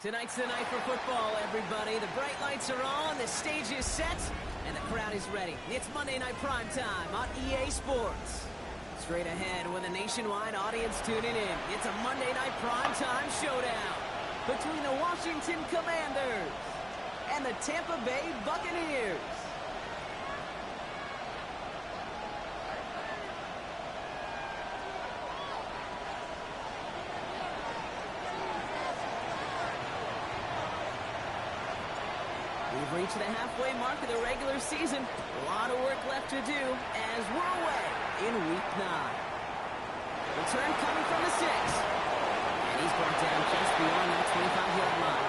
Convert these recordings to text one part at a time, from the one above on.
Tonight's the night for football, everybody. The bright lights are on, the stage is set, and the crowd is ready. It's Monday Night Primetime on EA Sports. Straight ahead with a nationwide audience tuning in. It's a Monday Night Primetime showdown between the Washington Commanders and the Tampa Bay Buccaneers. We've reached the halfway mark of the regular season. A lot of work left to do as we're away in Week 9. Return coming from the 6. And he's brought down just beyond that 25-yard line.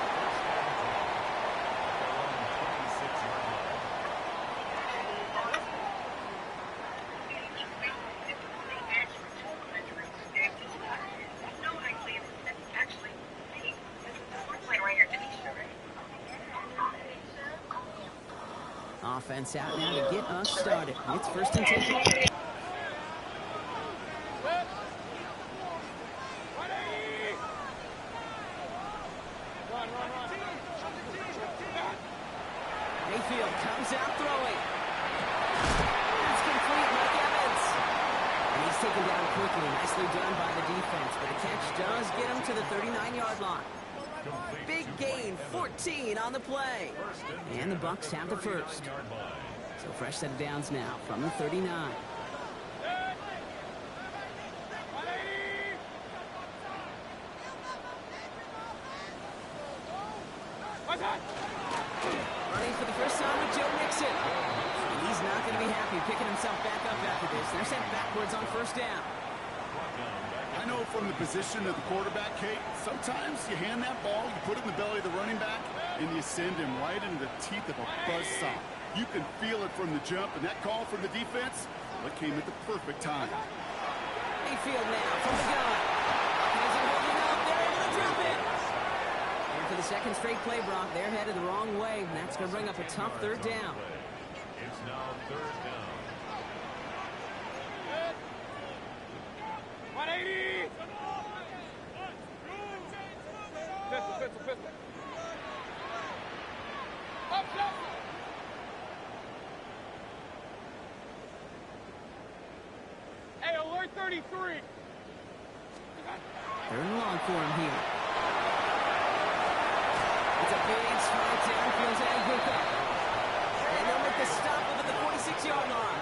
Offense out now to get us started. It's 1st and 10. Mayfield comes out throwing. That's complete, Mike Evans. And he's taken down quickly. Nicely done by the defense. But the catch does get him to the 39-yard line. Big gain, 14 on the play. And the Bucs have the first. So fresh set of downs now from the 39. Running for the first time with Joe Mixon. And he's not going to be happy picking himself back up after this. They're sent backwards on 1st down. I know from the position of the quarterback, Kate, sometimes you hand that ball, you put it in the belly of the running back, and you send him right into the teeth of a buzzsaw. You can feel it from the jump, and that call from the defense, well, it came at the perfect time. Mayfield now from the gun. He's holding up. They're able to drop it. And for the second straight play, Brock, they're headed the wrong way, and that's going to bring up a tough 3rd down. It's now 3rd down. 180! Pistol. Up, up! Hey, alert 33! 3rd and long for him here. It's a big strike downfield to Aguka. And they'll make the stop over the 46-yard line.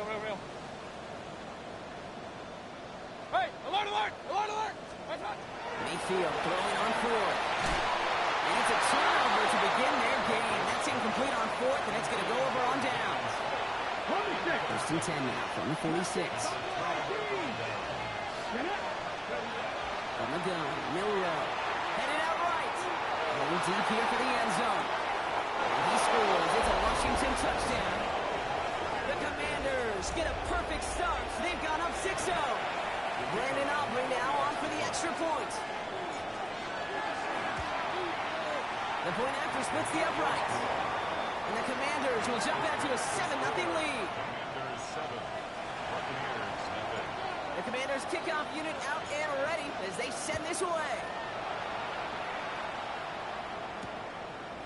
Real. Hey, alert! Mayfield throwing on 4th. And it's a turnover to begin their game. That's incomplete on 4th, and it's going to go over on downs. 1st and 10 now from the 46. From the gun, Milrow. Headed out right. Going deep here for the end zone. And he scores. It's a Washington touchdown. The Commanders get a perfect start. They've gone up 6-0. Brandon Aubrey now on for the extra point. The point after splits the upright. And the Commanders will jump out to a 7-0 lead. The Commanders kickoff unit out and ready as they send this away.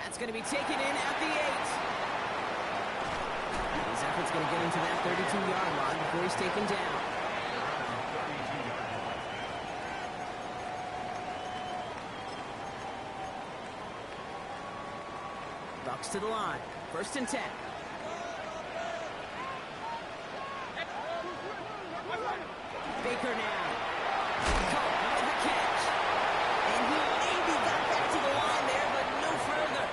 That's going to be taken in at the 8. His effort's going to get him to that 32-yard line before he's taken down. Bucs to the line. 1st and 10. Baker now. Caught with the catch. And he maybe got back to the line there, but no further.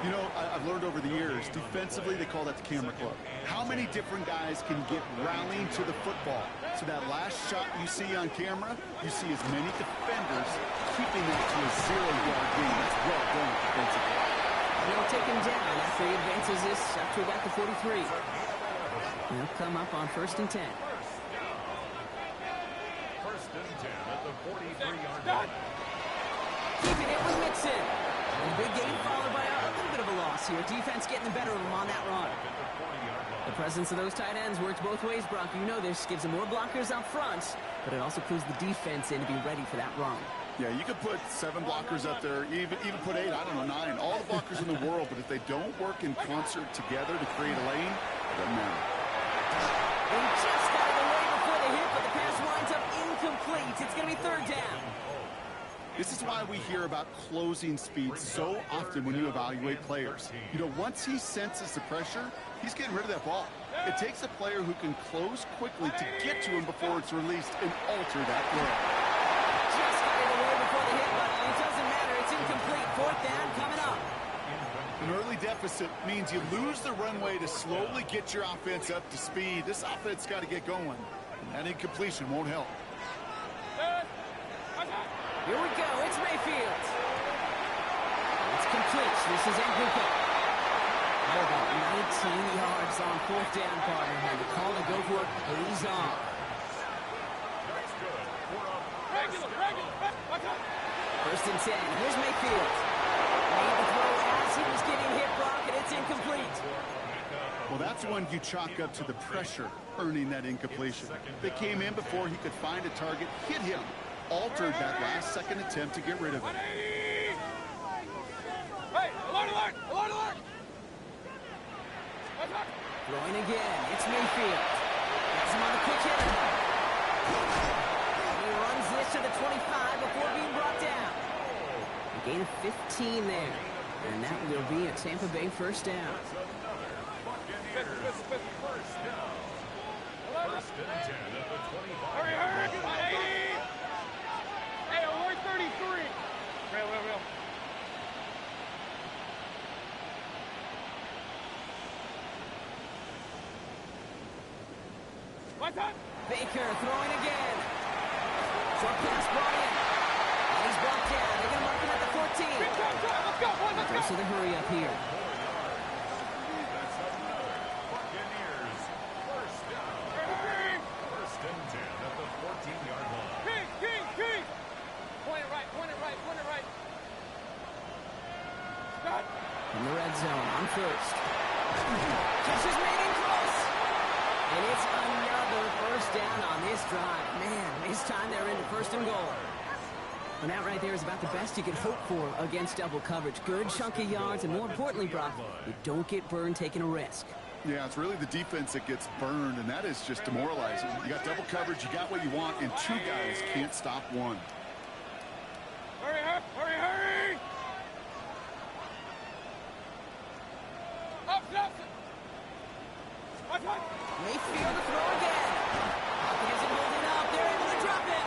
You know, I've learned over the years, defensively, they call that the camera club. How many different guys can get rallying to the football? So that last shot you see on camera, you see as many defenders keeping that to a 0-yard gain. That's well done defensively. And he'll take him down after he advances this up to about the 43. They'll come up on 1st and 10. 1st and 10 at the 43-yard line. Keeping it with Mixon. And a big game followed by a little bit of a loss here. Defense getting the better of them on that run. The presence of those tight ends works both ways, Brock. You know this. Gives them more blockers up front, but it also clues the defense in to be ready for that run. Yeah, you could put 7 blockers up there, even put 8, I don't know, 9. All the blockers in the world, but if they don't work in concert together to create a lane, it doesn't matter. They just got it away before the hit, but the pass winds up incomplete. It's going to be 3rd down. This is why we hear about closing speed so often when you evaluate players. You know, once he senses the pressure, he's getting rid of that ball. It takes a player who can close quickly to get to him before it's released and alter that play. Just got it away before the hit, but it doesn't matter. It's incomplete. 4th down coming up. An early deficit means you lose the runway to slowly get your offense up to speed. This offense got to get going. That incompletion won't help. Here we go. It's Mayfield. It's complete. This is Enrico. How about 19 yards on 4th down, partner? And the call to go for it pays off. First and 10. Here's Mayfield. Made the throw as he was getting hit, Brock, and it's incomplete. Well, that's one you chalk up to the pressure earning that incompletion. They came in before he could find a target, hit him, altered that last-second attempt to get rid of it. Hey, alert, alert, alert, alert! Throwing again. It's Mayfield. Gets him on the quick hitter. And he runs this to the 25 before being brought down. A gain of 15 there. And that will be a Tampa Bay 1st down. Hurry, hurry! 80! Hey, alert 33! Real. What's up? Baker throwing again. Short pass brought in. And he's brought down. They're going to mark him at the 14. Let's go, boys, let's Goes to the hurry up here. Buccaneers, 1st down. 1st and 10 at the 14-yard line. King! Point it right. Stop. In the red zone on 1st. Catch is made in close. And it's another 1st down on this drive. Man, this time they're into 1st and goal. And that right there is about the best you can hope for against double coverage. Good chunky yards, and more importantly, Brock, you don't get burned taking a risk. Yeah, it's really the defense that gets burned, and that is just demoralizing. You got double coverage, you got what you want, and 2 guys can't stop one. Hurry! Up! Mayfield to throw again. Hopkins isn't holding up. They're able to drop it.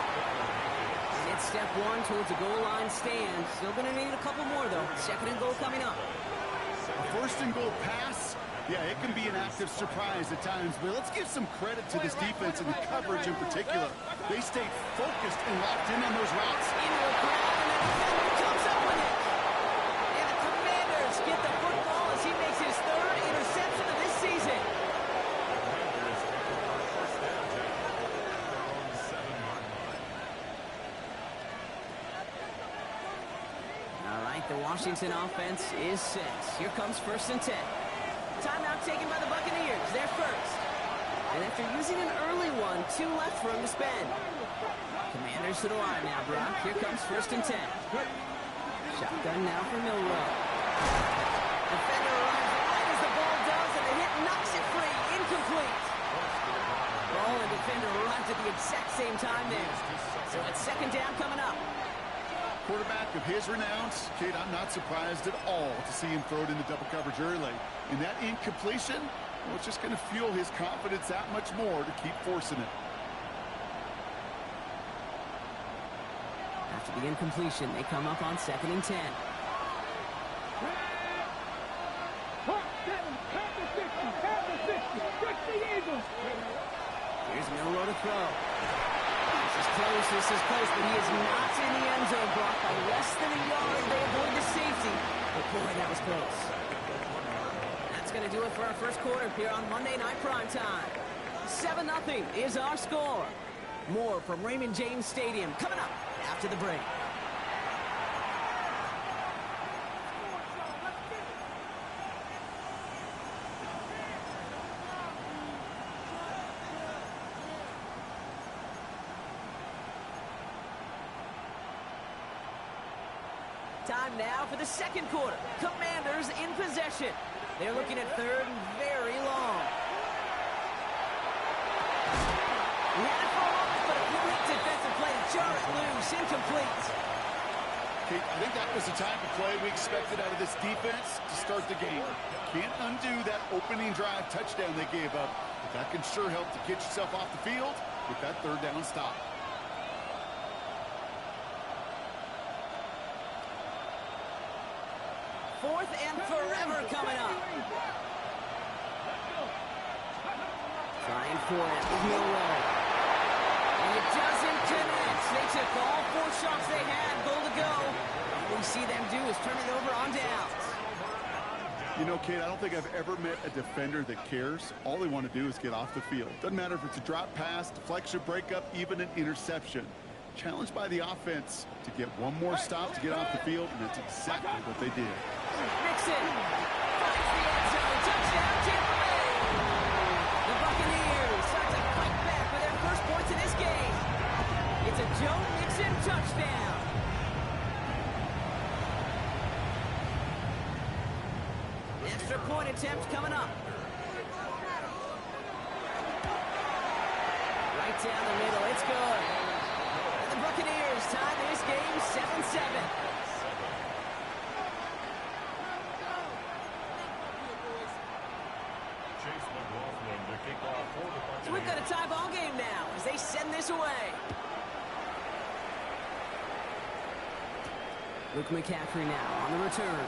And it's step 1 towards a goal line stand. Still going to need a couple more, though. 2nd and goal coming up. A 1st and goal pass, yeah, it can be an active surprise at times, but let's give some credit to this defense and the coverage in particular. They stayed focused and locked in on those routes. Into a crowd, and the defender comes up with it. And the Commanders get the football as he makes his 3rd interception of this season. All right, the Washington offense is set. Here comes 1st and 10. Timeout taken by the Buccaneers. They're first. And after using an early one, 2 left for him to spend. Commanders to the line now, Brock. Here comes 1st and 10. Shotgun now for Milrow. Defender runs right as the ball does, and the hit knocks it free. Incomplete. Ball and defender arrived at the exact same time there. So it's 2nd down coming up. Quarterback of his renounce, Kate, I'm not surprised at all to see him throw it into double coverage early. And that incompletion, well, it's just going to fuel his confidence that much more to keep forcing it. After the incompletion, they come up on 2nd and 10. Here's Milrow to throw. This is close, but he is not in the end zone, blocked by less than a yard. They avoid the safety. But boy, that was close. That's going to do it for our 1st quarter here on Monday Night Primetime. 7-0 is our score. More from Raymond James Stadium coming up after the break. Time now for the second quarter. Commanders in possession. They're looking at third and very long. He had it for a moment, but a quick defensive play to jar it loose. Incomplete. Okay, I think that was the type of play we expected out of this defense to start the game. Can't undo that opening drive touchdown they gave up, but that can sure help to get yourself off the field with that third down stop. Fourth and forever coming up. Trying for it with no way. And it doesn't connect. They took all 4 shots they had. Goal to go. All we see them do is turn it over on downs. You know, Kate, I don't think I've ever met a defender that cares. All they want to do is get off the field. Doesn't matter if it's a drop pass, deflection, breakup, even an interception. Challenged by the offense to get one more stop to get off the field, and that's exactly what they did. Mixon finds the end zone. Touchdown, Tampa Bay. The Buccaneers start to fight back with their first points in this game. It's a Joe Mixon touchdown. Extra point attempt coming up. Right down the middle. It's good. And the Buccaneers tie this game 7-7. So we've got a tie ball game now as they send this away. Luke McCaffrey now on the return.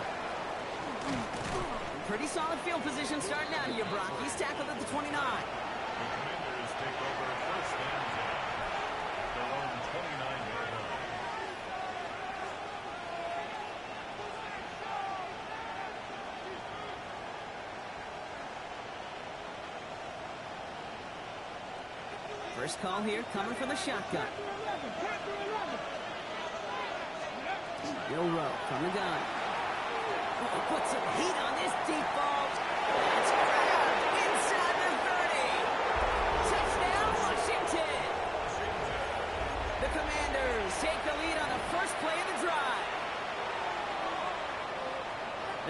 Pretty solid field position starting out here, Brock. He's tackled at the 29. The Commanders take over first and 10. Their own 29-yard line. First call here coming from the shotgun. Bill Rowe from the gun. Oh, put some heat on this deep ball. It's grabbed inside the 30. Touchdown, Washington. The Commanders take the lead on the first play of the drive.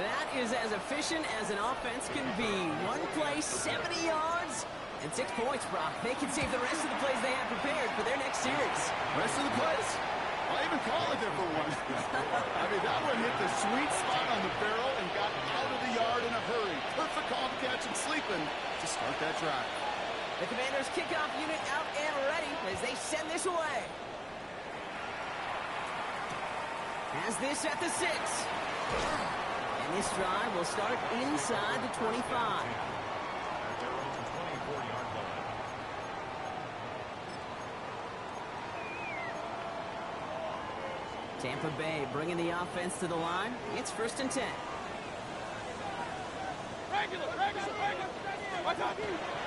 That is as efficient as an offense can be. One play, 70 yards, and 6 points, Brock. They can save the rest of the plays they have prepared for their next series. Rest of the plays? I'll even call it there for one. I mean, that one hit the sweet spot on the barrel and got out of the yard in a hurry. Perfect call to catch and sleeping to start that drive. The Commanders kickoff unit out and ready as they send this away. Has this at the 6. And this drive will start inside the 25. Tampa Bay bringing the offense to the line. It's first and 10. Regular.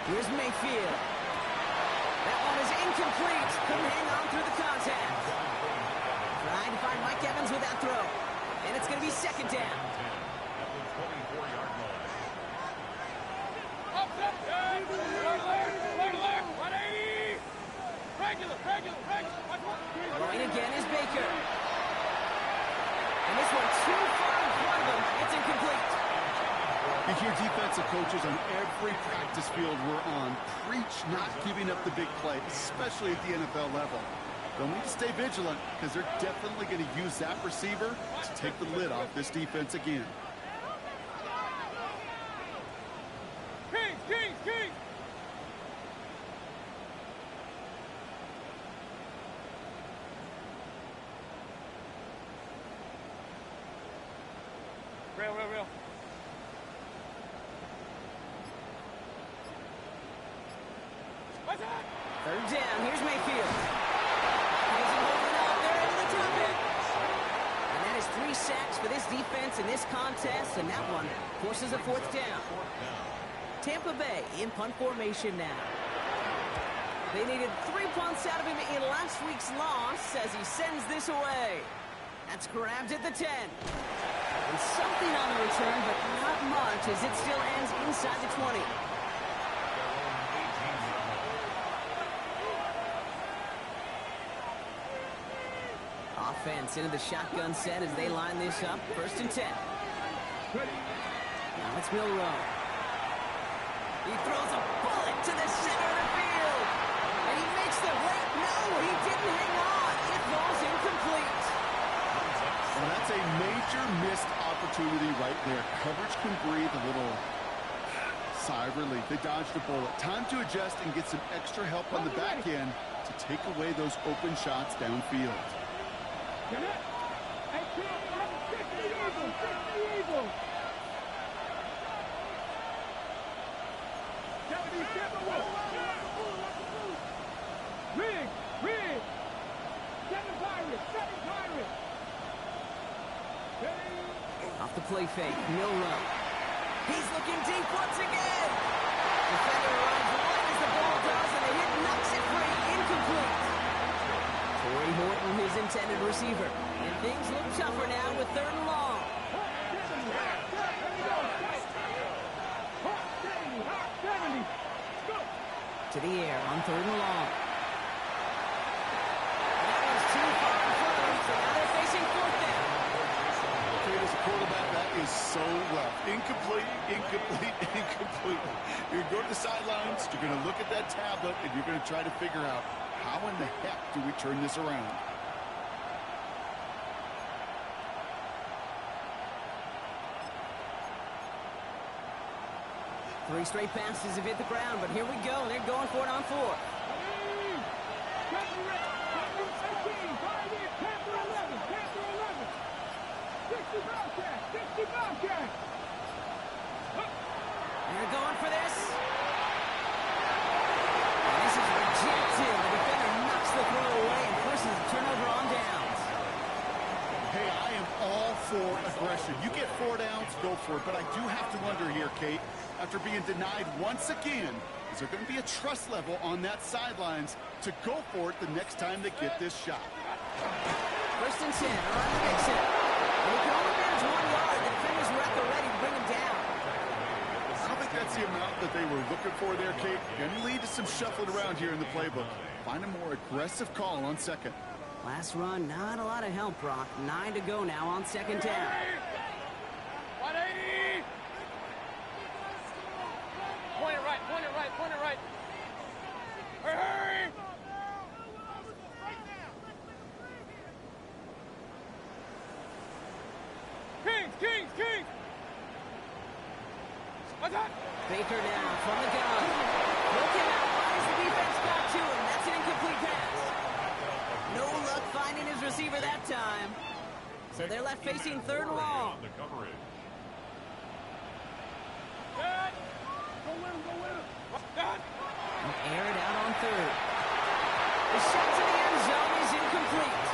Here's Mayfield. That one is incomplete. Couldn't hang on through the contact. Trying to find Mike Evans with that throw. And it's going to be second down. At the 24-yard line. Up. Left. 180. Regular. Going again is Baker. And this one too far in front of him. It's incomplete. You hear defensive coaches on every practice field we're on preach not giving up the big play, especially at the NFL level. They'll need to stay vigilant because they're definitely going to use that receiver to take the lid off this defense again. King. Real. What's that? Third down. Here's Mayfield. He's holding up. They're able to drop it. And that is 3 sacks for this defense in this contest, and that one forces a fourth down. Tampa Bay in punt formation now. They needed 3 punts out of him in last week's loss as he sends this away. That's grabbed at the 10. And something on the return, but not much as it still ends inside the 20. defense into the shotgun set as they line this up. 1st and 10. Now it's Milrow. He throws a bullet to the center of the field. And he makes the wait. No, he didn't hang on. It falls incomplete. Well, that's a major missed opportunity right there. Coverage can breathe a little sigh of relief. They dodged a bullet. Time to adjust and get some extra help on the back end to take away those open shots downfield. Off the play fake, Milrow. He's looking deep once again. Defender arrives right as the ball does, and the hit knocks it free. Incomplete. Torrey Horton, his intended receiver. And things look tougher now with 3rd and long. To the air on 3rd and long. That was too far in front of him, so now they're facing 4th down. As a quarterback, that is so rough. Incomplete, incomplete, incomplete. You're going to go to the sidelines, you're going to look at that tablet, and you're going to try to figure out how in the heck do we turn this around. Three straight passes have hit the ground, but here we go. They're going for it on 4th. They're going for this. And this is rejected. The defender knocks the throw away and forces a turnover on downs. Hey, I am all for aggression. You get 4 downs, go for it. But I do have to wonder here, Kate, after being denied once again, is there going to be a trust level on that sidelines to go for it the next time they get this shot? 1st and 10, around the exit. And he can only manage 1 yard. The defenders were at the ready to bring him down. I don't think that's the amount that they were looking for there, Kate. Going to lead to some shuffling around here in the playbook. Find a more aggressive call on 2nd. Last run, not a lot of help, Brock. 9 to go now on 2nd down. 180! Point it right, point it right, point it right. Hurry, hurry! Kings! What's that? Baker now from the gun. Looking out wide as the defense got to him. That's an incomplete pass. No luck finding his receiver that time. So they're left facing 3rd and long. Dad! Go with him! Dad! Air it out on 3rd. The shot to the end zone is incomplete.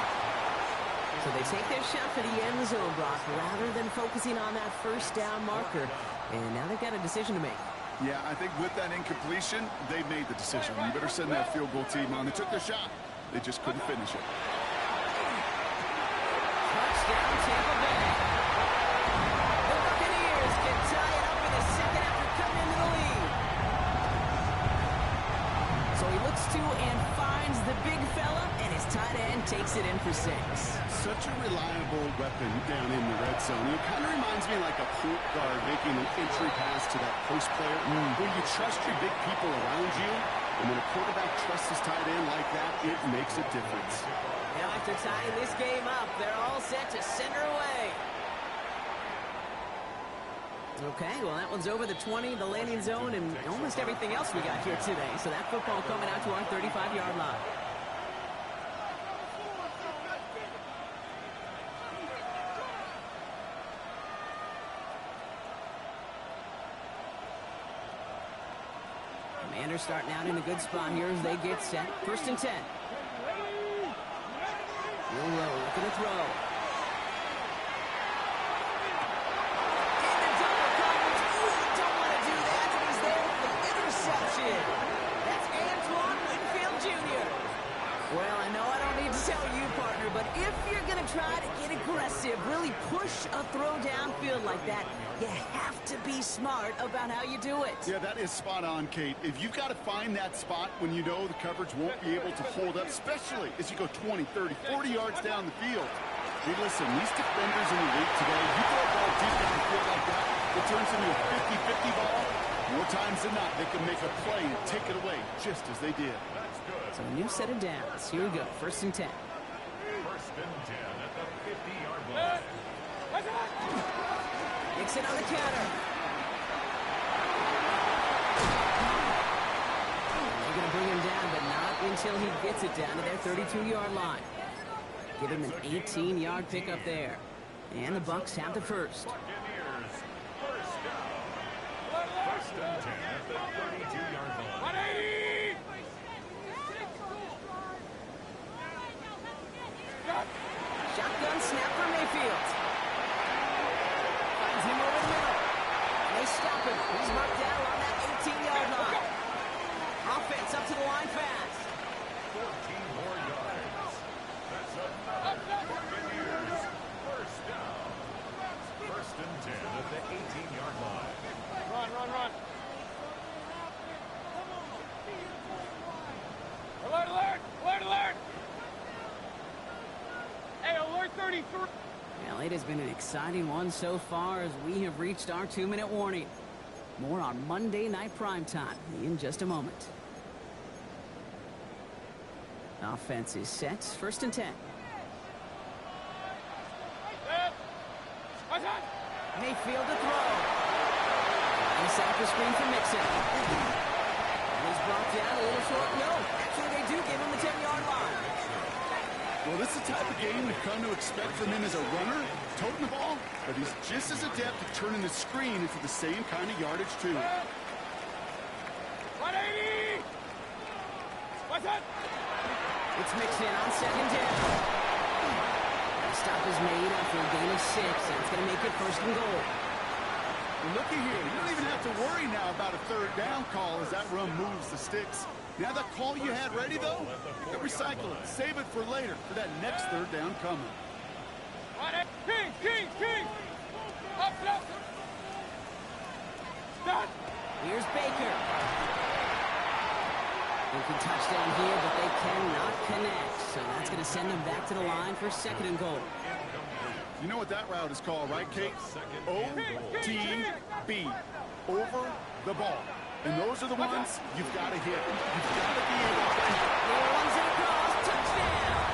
So they take their shot for the end zone, Brock, rather than focusing on that 1st down marker. And now they've got a decision to make. Yeah, I think with that incompletion, they made the decision. You better send that field goal team on. They took their shot. They just couldn't finish it. Touchdown, Tampa Bay. The Buccaneers can tie it up in the 2nd after coming into the lead. So he looks to and finds the big fella, and his tight end takes it in for 6. Such a reliable weapon down in the red zone. It kind of reminds me like a point guard making an entry pass to that post player. When you trust your big people around you, and when a quarterback trusts his tight end like that, it makes a difference. Now after tying this game up, they're all set to send her away. Okay, well that one's over the 20, the landing zone, and almost everything else we got here today. So that football coming out to our 35-yard line. Commanders starting out in a good spot here as they get set. 1st and 10. Milrow looking to throw. And the double coverage. Ooh, don't want to do that. And he's there for the interception. That's Antoine Winfield Jr. Well, I know I don't need to tell you, partner, but if you're going to try to get aggressive, really push a throw downfield like that, You have to be smart about how you do it. Yeah, that is spot on, Kate. If you've got to find that spot when you know the coverage won't be able to hold up, especially as you go 20, 30, 40 yards down the field. Hey, listen, these defenders in the league today, you throw a ball deep down the field like that, it turns into a 50-50 ball. More times than not, they can make a play and take it away, just as they did. So a new set of downs. Here we go, 1st and 10. 1st and 10 at the 50-yard line. Nixon on the counter. They're going to bring him down, but not until he gets it down to their 32-yard line. Give him an 18-yard pickup there. And the Bucs have the first. Buccaneers, first down. 1st and 10 at the 32-yard line. 180! Shotgun snap for Mayfield. Finds him over the middle. And they stop him. He's marked down on that 18-yard line. Offense up to the line fast. 14 more yards. That's another Buccaneers, first down. 1st and 10 at the 18-yard line. Run. Alert! Hey, alert 33! Well, it has been an exciting one so far as we have reached our 2-minute warning. More on Monday Night Primetime in just a moment. Offense is set. 1st and 10. Mayfield to throw. He set up the screen for Mixon. He's brought down a little short. No, actually they do give him the 10-yard line. Well, this is the type of game we've come to expect from him as a runner, toting the ball, but he's just as adept at turning the screen into the same kind of yardage, too. 180! What's that? It's Mixon on 2nd down. The stop is made after a gain of 6, and it's going to make it 1st and goal. Looky here, you don't even have to worry now about a 3rd down call as that run moves the sticks. Now that call you had ready, though, you can recycle it. Save it for later, for that next 3rd down coming. King! Up! Stop! Here's Baker. Looking touchdown here, but they cannot connect. So that's going to send them back to the line for 2nd and goal. You know what that route is called, right, Kate? OTB. Over the ball. And those are the ones you've got to hit. You've got to be able to hit. Runs it across. Touchdown!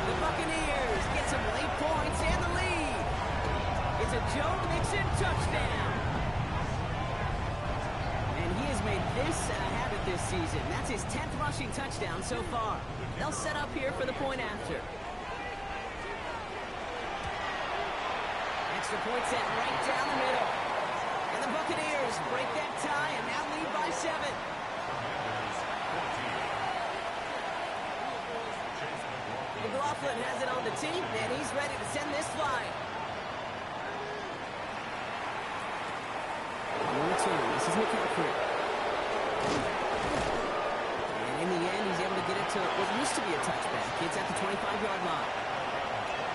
The Buccaneers get some late points and the lead. It's a Joe Mixon touchdown. And he has made this a habit this season. That's his 10th rushing touchdown so far. They'll set up here for the point after. Extra point set right down the middle. And the Buccaneers break that tie and now lead by 7. McLaughlin has it on the team, and he's ready to send this flying. 1-2. This is McCaffrey. And in the end, he's able to get it to what used to be a touchback. It's at the 25-yard line.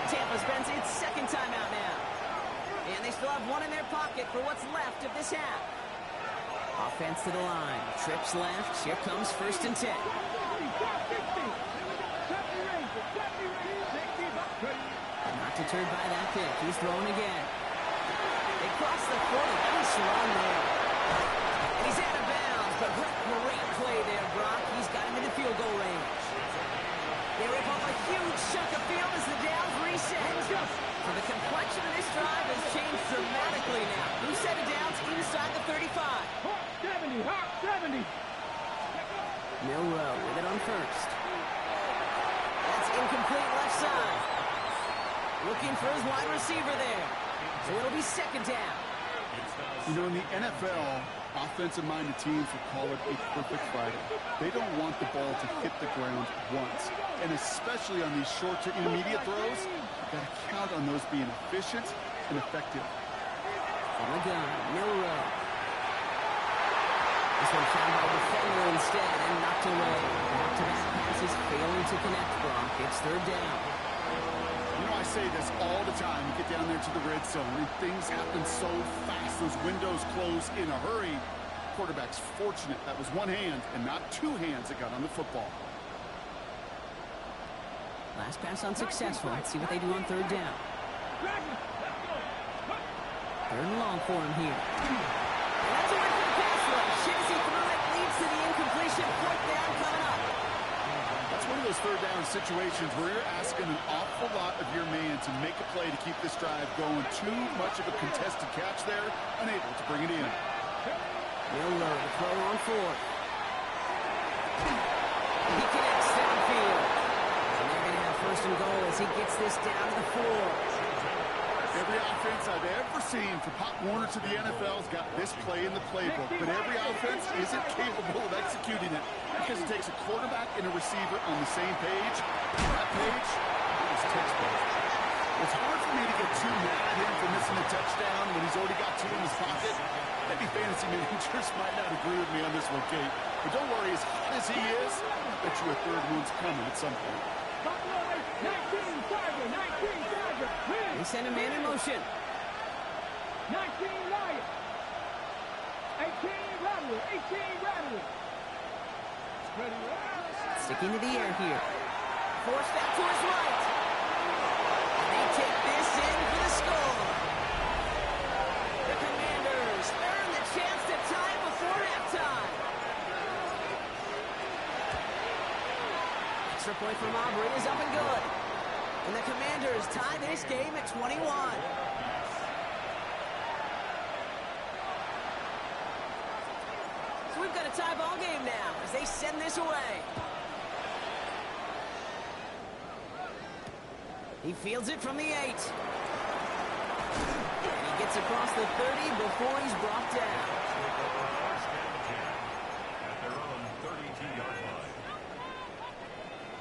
Tampa spends its 2nd timeout now. And they still have one in their pocket for what's left of this half. Offense to the line. Trips left. Here comes 1st and 10. Not deterred by that pick. He's throwing again. They cross the 40. Nice run there. And he's out of bounds. But great play there, Brock. He's got him in the field goal range. They rip up a huge chunk of field as the downs reset. So the complexion of this drive has changed dramatically now. New set of downs inside the 35. 70! Milrow with it on 1st. That's incomplete left side. Looking for his wide receiver there. So it'll be 2nd down. You know, in the NFL, offensive-minded teams will call it a perfect Friday. They don't want the ball to hit the ground once. And especially on these short to intermediate throws, you've got to count on those being efficient and effective. From the gun, Milrow. This one found by the defender instead and knocked away. Back-to-back passes failing to connect, Brock. It's 3rd down. You know, I say this all the time. You get down there to the red zone, and things happen so fast. Those windows close in a hurry. Quarterback's fortunate that was one hand and not two hands that got on the football. Last pass unsuccessful. Let's see what they do on third down. Third and long for him here. And that's a win for the pass rush. Shinsey through it, leads to the incompletion. Fourth down coming up. That's one of those third down situations where you're asking an awful lot of your man to make a play to keep this drive going. Too much of a contested catch there, unable to bring it in. Miller to throw on fourth. He connects downfield. And they're going to have first and goal as he gets this down to the 4. Every offense I've ever seen from Pop Warner to the NFL's got this play in the playbook, but every offense isn't capable of executing it because it takes a quarterback and a receiver on the same page. That page is textbook. It's hard for me to get too mad at him for missing a touchdown when he's already got 2 in his pocket. Maybe fantasy managers might not agree with me on this one, Kate. But don't worry, as hot as he is, I bet you a third one's coming at some point. They send a man in motion. 19 Lion. 18 Rattler. 18 Rattler. Sticking to the air here. Forced out to his right. And they take this in for the score. The Commanders earn the chance to tie it before halftime. Extra point from Aubrey is up and good. And the Commanders tie this game at 21. So we've got a tie ball game now as they send this away. He fields it from the 8. And he gets across the 30 before he's brought down. First and 10 at their own 32-yard line.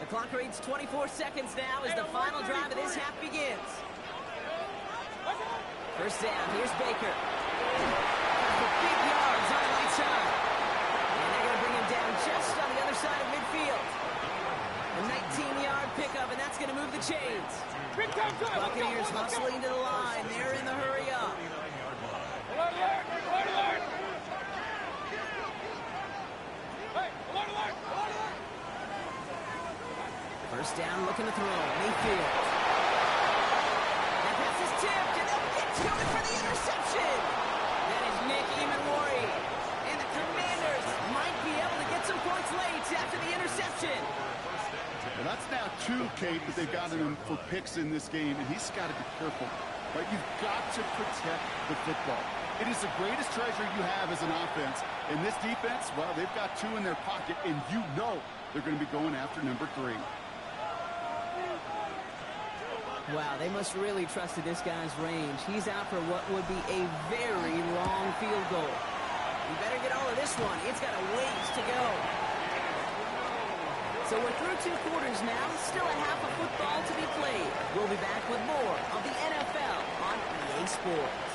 The clock reads 24 seconds now as the final drive of this half begins. First down, here's Baker. For big yards on the right side. And they're going to bring him down just on the other side of midfield. A 19-yard pickup, and that's going to move the chains. Buccaneers hustling to the line. They're in the hurry up. First down, looking to throw. Mayfield. That pass is tipped, and they'll get to it for the interception. That is Nick Emanwari. And the Commanders might be able to get some points late after the interception. Well, that's now 2, Kate, that they've gotten him for picks in this game, and he's got to be careful. Right? You've got to protect the football. It is the greatest treasure you have as an offense. And this defense, well, they've got 2 in their pocket, and you know they're going to be going after number 3. Wow, they must really trust this guy's range. He's out for what would be a very long field goal. You better get all of this one. It's got a ways to go. So we're through 2 quarters now. Still a half of football to be played. We'll be back with more of the NFL on EA Sports.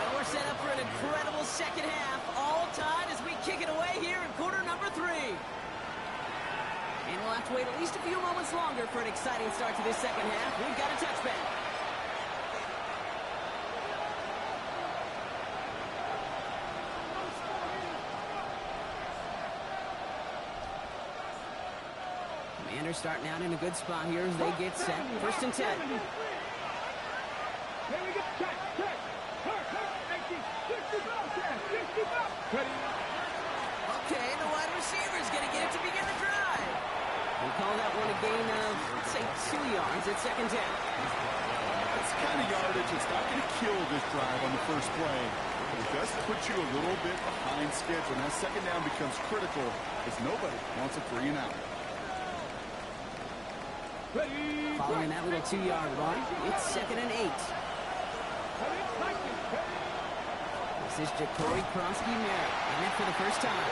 Well, we're set up for an incredible second half. All tied as we kick it away here in quarter number 3. And we'll have to wait at least a few moments longer for an exciting start to this second half. We've got a touchback. Commanders starting out in a good spot here as they get set. First and 10. Okay, the wide receiver is going to get it to begin the drive. We call that one a gain of, let's say, 2 yards at second down. That's the kind of yardage that's not going to kill this drive on the first play. But it does put you a little bit behind schedule. Now second down becomes critical because nobody wants a 3 and out. Following that little 2-yard run, it's second and 8. This is Jacory Krosky-Merritt, and it for the first time.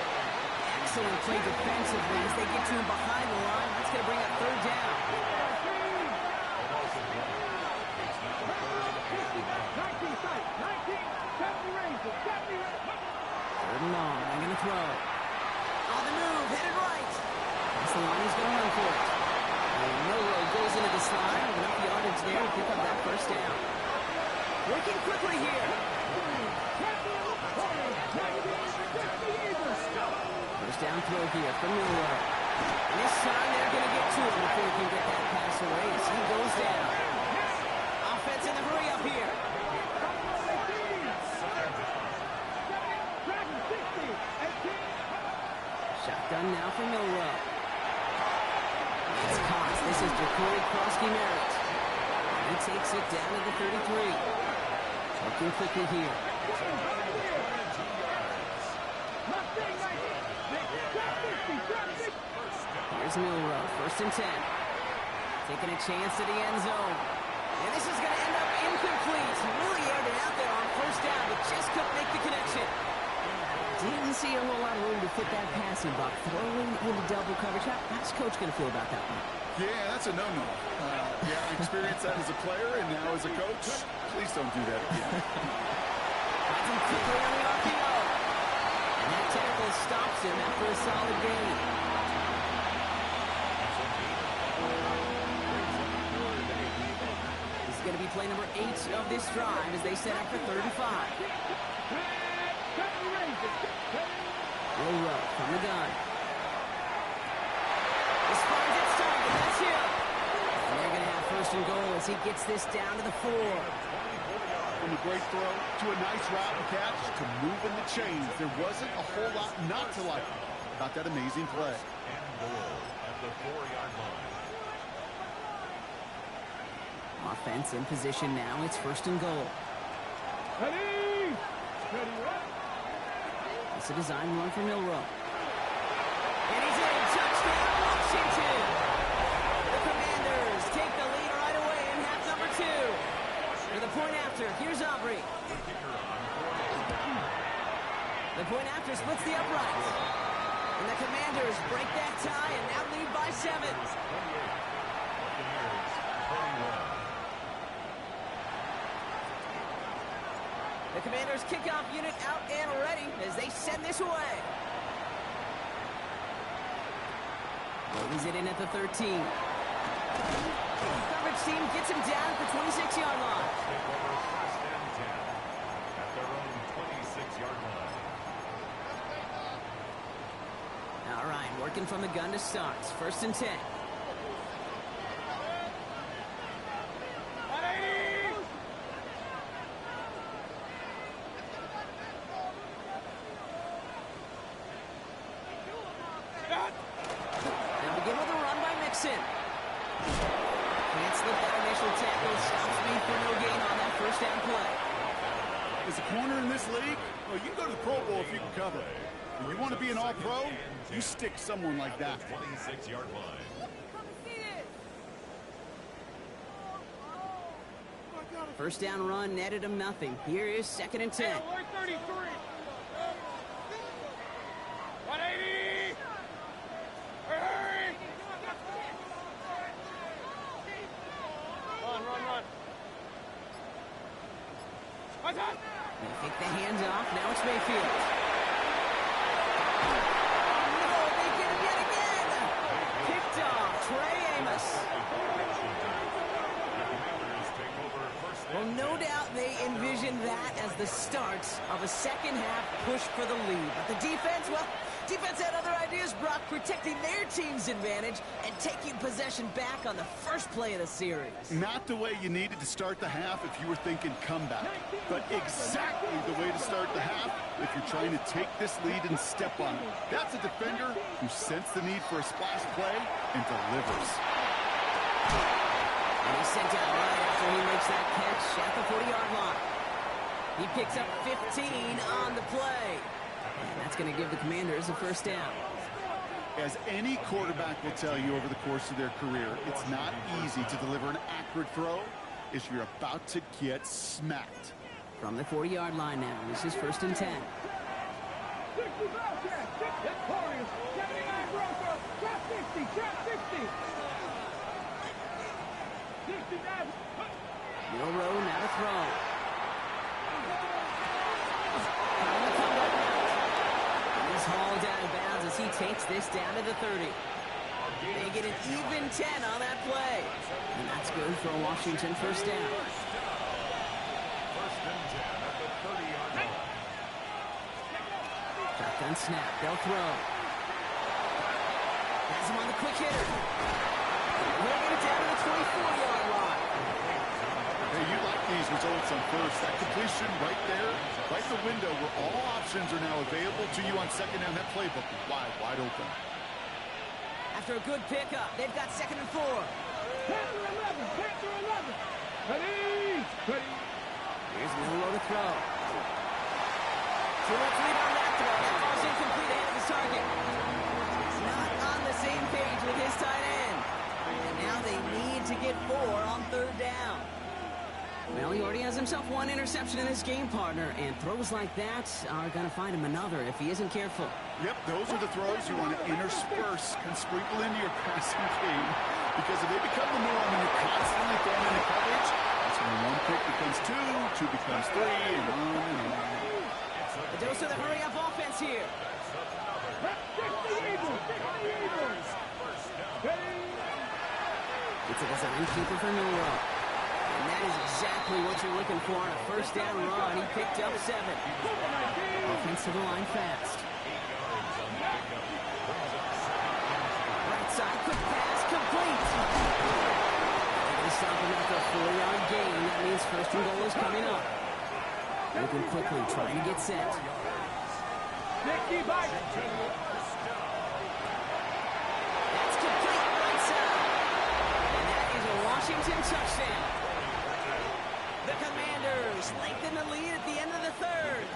Excellent play defensively as they get to him behind the line. That's going to bring up third down. Third and long, I'm going to throw. On the move, headed right. pick up that first down. Working quickly here. First down throw here from Miller. And this time they're going to get to him before he can get that pass away. So he goes down. Offense in the hurry up here. Shotgun now for Milrow. It's caught. This is Jacory Krosky-Merritt. He takes it down to the 33. Looking quickly here. Here's Milrow, 1st and 10. Taking a chance to the end zone. And this is going to end up incomplete. He really aired it out there on 1st down, but just couldn't make the connection. Didn't see a whole lot of room to fit that passing buck. Throwing into double coverage. How's Coach going to feel about that one? Yeah, that's a no-no. Yeah, I experienced that as a player and now as a coach. Please don't do that again. Finds him quickly on the RPO. And that tackle stops him after a solid gain. This is going to be play number 8 of this drive as they set up for 35. Milrow from the gun. This finds its target. That's him. And they're going to have 1st and goal as he gets this down to the 4. From a great throw to a nice route and catch to moving the chains. There wasn't a whole lot not to like about that amazing play. And goal at the 4-yard line. Offense in position now. It's 1st and goal. Ready? Ready, right? It's a design run for Milrow. And he's in. Touchdown, Washington. The Commanders take the lead right away in half number 2. For the point after, here's Aubrey. The point after splits the uprights. And the Commanders break that tie and now lead by 7. The Commanders kickoff unit out and ready as they send this away. Loads it in at the 13. Coverage team gets him down at the 26-yard line. At their own 26-yard line. All right, working from the gun to start. 1st and 10. They'll begin with a run by Mixon. Can't slip that initial tackle. Stops me for no gain on that 1st down play. As a corner in this league, well, you can go to the Pro Bowl if you can cover. If you want to be an all-pro, you stick someone like that. 26-yard line. 1st down run netted him nothing. Here is 2nd and 10. 33. 180. Hurry. Run. What's that? They take the hands off. Now it's Mayfield. No, they get him yet again. Picked off. Trey Amos. Well, no doubt they envisioned that as the start of a second-half push for the lead. But the defense, well, defense had other ideas, Brock, protecting their team's advantage and taking possession back on the first play of the series. Not the way you needed to start the half if you were thinking comeback, but exactly the way to start the half if you're trying to take this lead and step on it. That's a defender who sensed the need for a splash play and delivers. And he's sent out right after he makes that catch at the 40-yard line. He picks up 15 on the play. And that's going to give the Commanders a 1st down. As any quarterback will tell you over the course of their career, it's not easy to deliver an accurate throw as you're about to get smacked. From the 40-yard line now, this is 1st and 10. 60 Bobcats. Victorious. 79 Broncos. Trap 60. Trap 60. 69. Milrow now to throw. He's hauled out of bounds as he takes this down to the 30. They get an even 10 on that play. And that's good for a Washington first down. First and 10 at the 30-yard line. Shotgun snap. They'll throw. Has him on the quick hitter. They'll get it down to the 24-yard line. Hey, you like these results on first. That completion right there, right the window where all options are now available to you on second down. That playbook is wide open. After a good pickup, they've got 2nd and 4. Panther 11, Panther 11. Ready. Here's Milrow to throw. 2 left lead on that throw. That ball's incomplete ahead of his target. He's not on the same page with his tight end. And now they need to get 4 on 3rd down. Well, he already has himself 1 interception in his game, partner, and throws like that are going to find him another if he isn't careful. Yep, those are the throws you want to intersperse and sprinkle into your passing game, because if they become the norm and you're constantly throwing into coverage, that's when 1 pick becomes 2, 2 becomes 3, and on and on. A dose of the hurry-up offense here. It's a design keeper for Milrow. And that is exactly what you're looking for on a first down run. He picked up 7. Offense to the line fast. Right side, quick pass, complete. They're going to stop him after a 4-yard gain. That means 1st and goal is coming up. Moving quickly, trying to get set. Nicky Bike. That's complete, right side. And that is a Washington touchdown. The Commanders lengthen the lead at the end of the 3rd.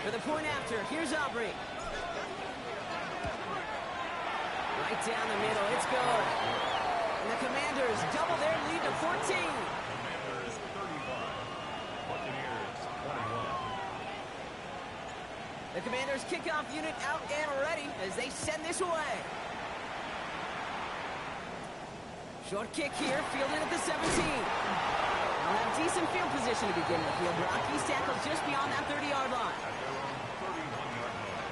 For the point after, here's Aubrey. Right down the middle, it's good. And the Commanders double their lead to 14. Commanders 35. Buccaneers 21. The Commanders kickoff unit out and ready as they send this away. Short kick here, fielded at the 17. They'll have decent field position to begin with. He'll block. He's tackled just beyond that 30-yard line. At their own 31-yard line.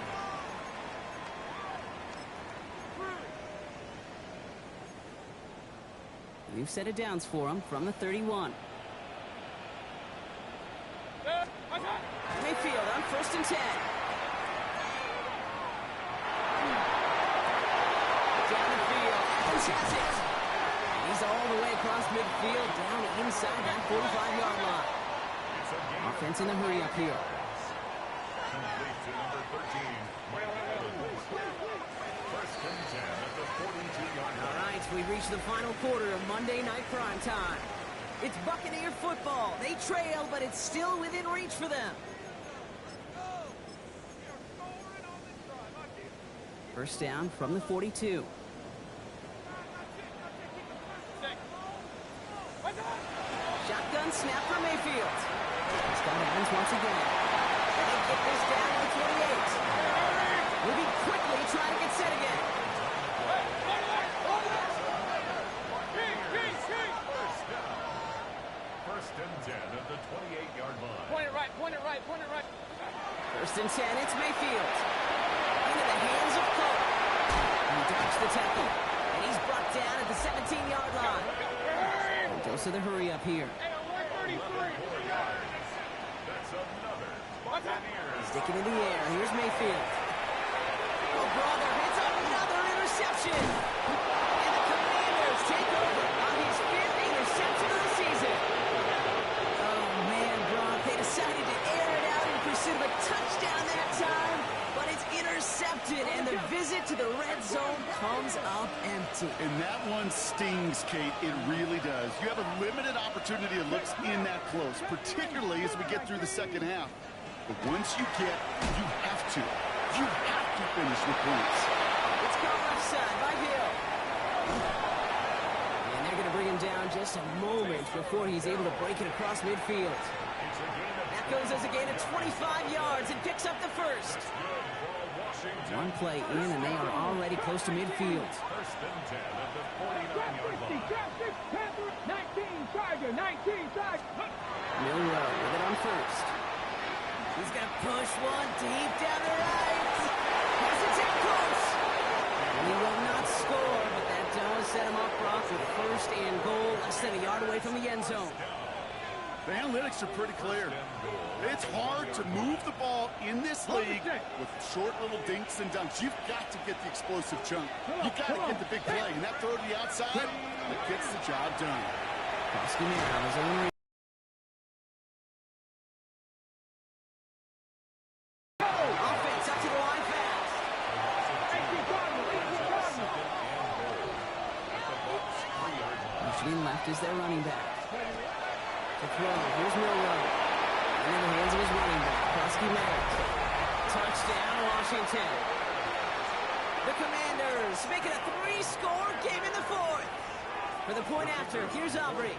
We've set it downs for him from the 31. Mayfield on 1st and 10. Down the field. Evans has it. He's all the way across midfield, down inside that 45-yard line. Offense in the hurry up here. Complete to number 13, Mike Evans. First and 10 at the 42-yard All line. right, we've reached the final quarter of Monday Night Prime Time. It's Buccaneer football. They trail, but it's still within reach for them. First down from the 42. Shotgun snap for Mayfield. He's got Evans once again. And they get this down to the 28. Moving quickly, trying to get set again. First and 10 at the 28-yard line. Point it right, point it right, point it right. First and 10, it's Mayfield. Into the hands of Cole. He dodged the tackle. And he's brought down at the 17-yard line. Dose of the hurry up here. That's another Buccaneers. Sticking in the air. Here's Mayfield. Oh, brother, it's another interception. And the Commanders take over on his 5th interception of the season. Oh, man, Brock, they decided to air it out in pursuit of a touchdown that time, but it's intercepted, and the visit to the red zone comes up empty. And that one stings, Kate. It really does. You have a limited opportunity to look in that close, particularly as we get through the second half. But once you get, you have to finish with points. Let's go left side by Hill. And they're going to bring him down just a moment before he's able to break it across midfield. That goes as a gain of 25 yards and picks up the first. One play in, and they are already close to midfield. First and 10 at the 49-yard line. 19 Tiger, 19 Tiger. Milrow with it on first. He's going to push one deep down the right. Has it tip close. And he will not score, but set him up, Brock, with first and goal, less than a yard away from the end zone. The analytics are pretty clear. It's hard to move the ball in this league with short little dinks and dunks. You've got to get the explosive chunk. You've got to get the big play. And that throw to the outside, it gets the job done. Koski now is only... Offense up to the line fast. Machine left is their running back. To throw, here's Milrow. And in the hands of his running back, Koski Merritt. Touchdown, Washington. The Commanders make it a 3-score game in the fourth. For the point after, here's Aubrey.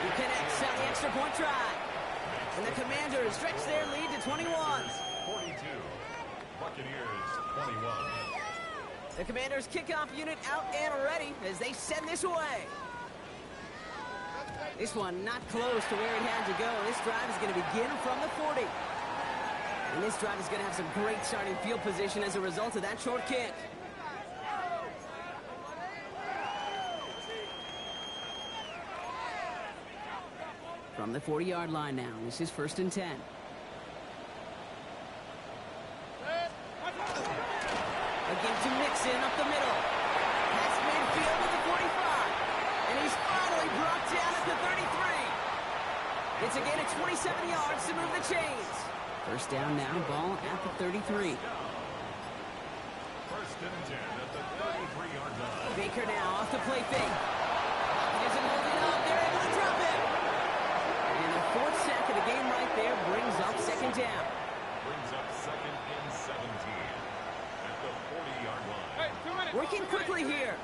He connects on the extra point try. And the Commanders stretch their lead to 21. 42. Buccaneers 21. The Commanders kickoff unit out and ready as they send this away. This one not close to where it had to go. This drive is going to begin from the 40. And this drive is going to have some great starting field position as a result of that short kick. From the 40-yard line now, this is 1st and 10. Again to Mixon up the middle. Past midfield to the 45. And he's finally brought down at the 33. It's a gain of 27 yards to move the chains. First down now, ball at the 33. 1st and 10 at the 33-yard line. Baker now off the play fake. He isn't holding up. They're able to drop it. And the 4th sack of the game right there brings up 2nd down. Brings up 2nd and 17 at the 40-yard line. Hey, 2 minutes. Working quickly here.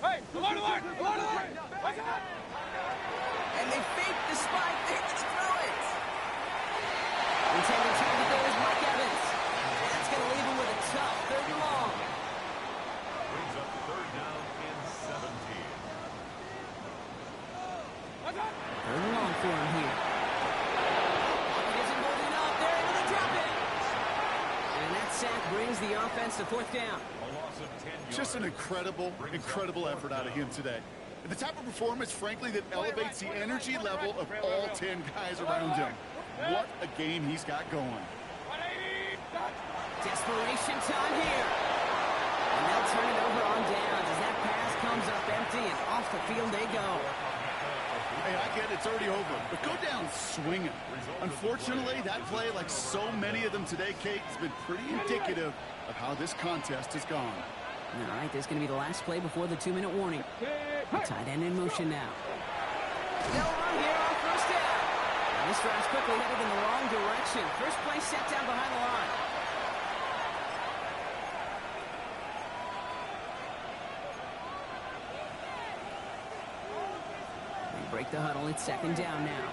Hey, along the line. Along the line. And they fake the spike. They just throw it. Intended time to go is Mike Evans. And that's going to leave him with a tough 3rd and long. Brings up 3rd down and 17. 3rd and long for him here. He isn't holding up. They're able to drop it. And that sack brings the offense to 4th down. A loss of 10 yards. Just an incredible effort out of him today. The type of performance, frankly, that elevates the energy level of all 10 guys around him. What a game he's got going. Desperation time here. And they'll turn it over on downs as that pass comes up empty and off the field they go. Hey, I get it's already over, but go down swinging. Unfortunately, that play, like so many of them today, Kate, has been pretty indicative of how this contest has gone. All right, this is going to be the last play before the 2-minute warning. The tight end in motion now. They'll run here on 1st down. And this drive's quickly headed in the wrong direction. First play set down behind the line. They break the huddle. It's 2nd down now.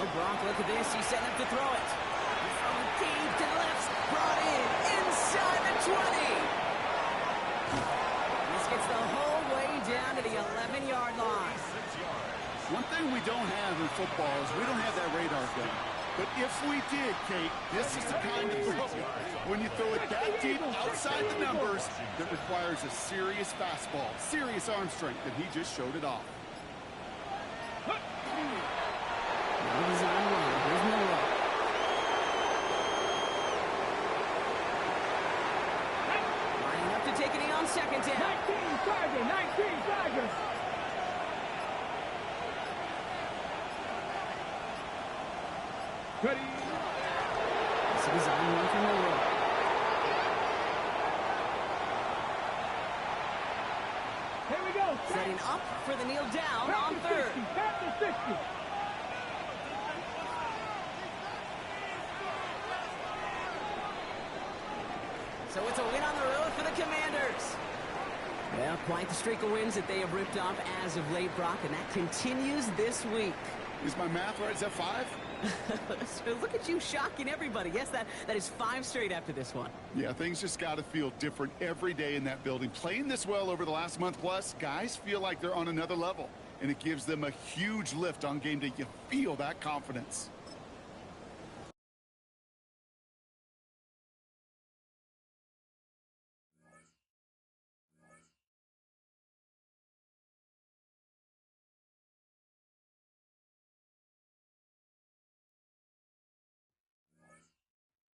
Oh, Brock, look at this. He's setting up to throw it. From deep to the left. Brought in inside the 20. This gets the whole way down to the 11-yard line. One thing we don't have in football is we don't have that radar gun. But if we did, Kate, this is the kind of throw, when you throw it that deep outside the numbers, that requires a serious fastball, serious arm strength, and he just showed it off. Now he's on one. Here's Milrow. Lining up to take it in on 2nd down. 19 Tigers. Ready. This is on one for Milrow. Here we go. Setting up for the kneel down on 3rd. 60. So it's a win on the road for the Commanders. Well, quite the streak of wins that they have ripped off as of late, Brock, and that continues this week. Is my math right? Is that 5? So look at you shocking everybody. Yes, that is 5 straight after this one. Yeah, things just got to feel different every day in that building. Playing this well over the last month plus, guys feel like they're on another level. and it gives them a huge lift on game day. You feel that confidence.